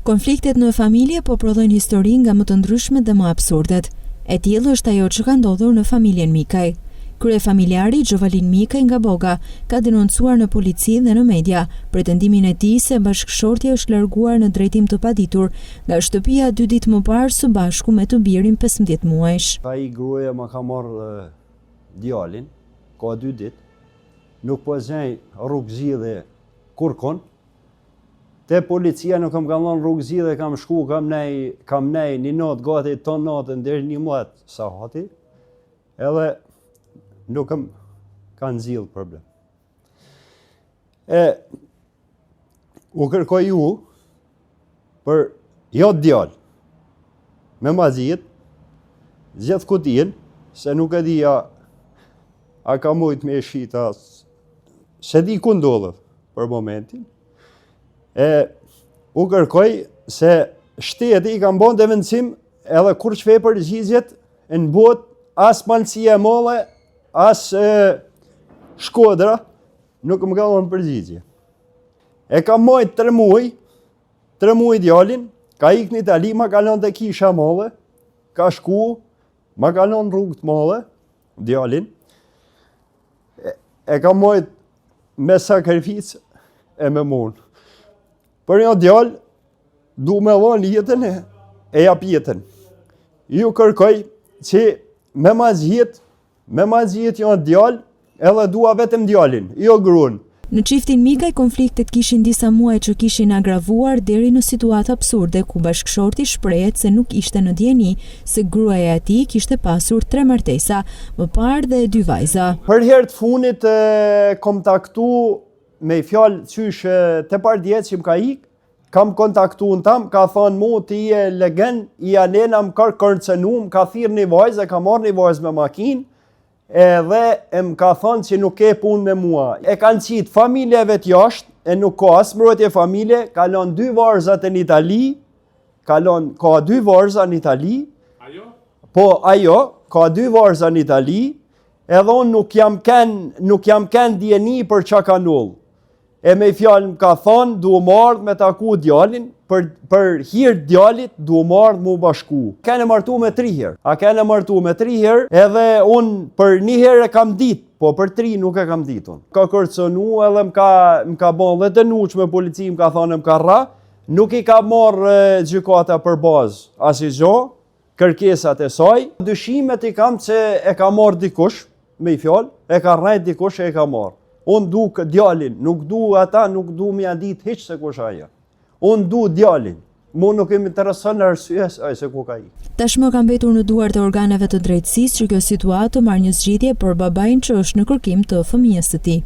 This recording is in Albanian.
Konfliktet në familje po prodhojnë histori nga më të ndryshmet dhe më absurdet. E tillë është ajo që ka ndodhur në familjen Mikaj. Kryefamiljari Gjovalin Mikaj nga Boga ka denoncuar në polici dhe në media pretendimin e tij se bashkëshortja është larguar në drejtim të paditur nga shtëpia 2 ditë më parë së bashku me të birin 15 muajsh. Ai gruaja më ka marrë djalin, ka 2 ditë, nuk po zej rrugë zgjidhje kurkon. Te policia nuk kam ka dhënë rrugë zgjidhje, kam shku, kam nej një natë gati ton natën deri 11 sahati. Edhe nuk kanë nxjerr problem. U kërkoj ju për jo djalë, me mazit, zgjedh kutien, se nuk e di a ka mujt me shita, se di ku ndodhet për momentin. U kërkoj se shteti i ka bën devencim edhe kur çfe përgjigjet në botë, as Malësia e Madhe, as Shkodra nuk më ka dhënë përgjigje. E ka marrë 3 muaj djalin, ka ikë në Itali, ma ka lënë te kisha e madhe, ka shku, ma ka lënë rrugë të madhe, djalin. E ka marrë me sakrificë e me munë. Për një djalë, du me dhënë jetën e jap jetën. Ju kërkoj që me mazjet janë djalë, edhe dua vetëm djalin, jo gruan. Në çiftin Mikaj konfliktet kishin disa muaj që kishin agravuar deri në situata absurde ku bashkëshorti shprehet se nuk ishte në dieni se gruaja e tij kishte pasur 3 martesa, më parë dhe 2 vajza. Për herë të funit kontaktu me fjalë qysh te pardjet që më ka ik, kam kontaktu në tam, ka thonë mu ti je legend, i anena më kërcenu, më ka thirë një vajzë, ka marrë një vajzë me makinë, edhe më ka thonë që nuk ke punë me mua. E kanë qitë familjeve të jashtë, e nuk ka as mbrojtje familje, ka lënë 2 varzat në Itali, ka 2 varza në Itali. Ajo? Po, ajo, ka 2 varza në Itali, edhe unë nuk jam ken djeni për çka ka ndodhur. E me fjalë më ka thonë, du më ardhë me taku djalin, për hirë djalit, du më ardhë mu bashku. Kene martu me 3 herë. A kene martu me 3 herë, edhe unë për 1 herë e kam ditë, po për 3 nuk e kam ditë unë. Ka kërcënu edhe më ka bon dhe denuq me polici, më ka thonë më ka ra, nuk i ka marrë gjykata për bazë, asi gjo, kërkesat e saj. Dyshimet i kam që e ka marrë dikush, me i fjalë, e ka rrejt dikush e ka marrë. Unë du djalin, nuk du ata, nuk du mja ditë hiç se kush ajo. Unë du djalin, mu nuk im intereson në arsye se ku ka i. Tashmë ka mbetur në duart e organeve të drejtësisë që kjo situatë marrë një zgjidhje për babain që është në kërkim të fëmijës së tij.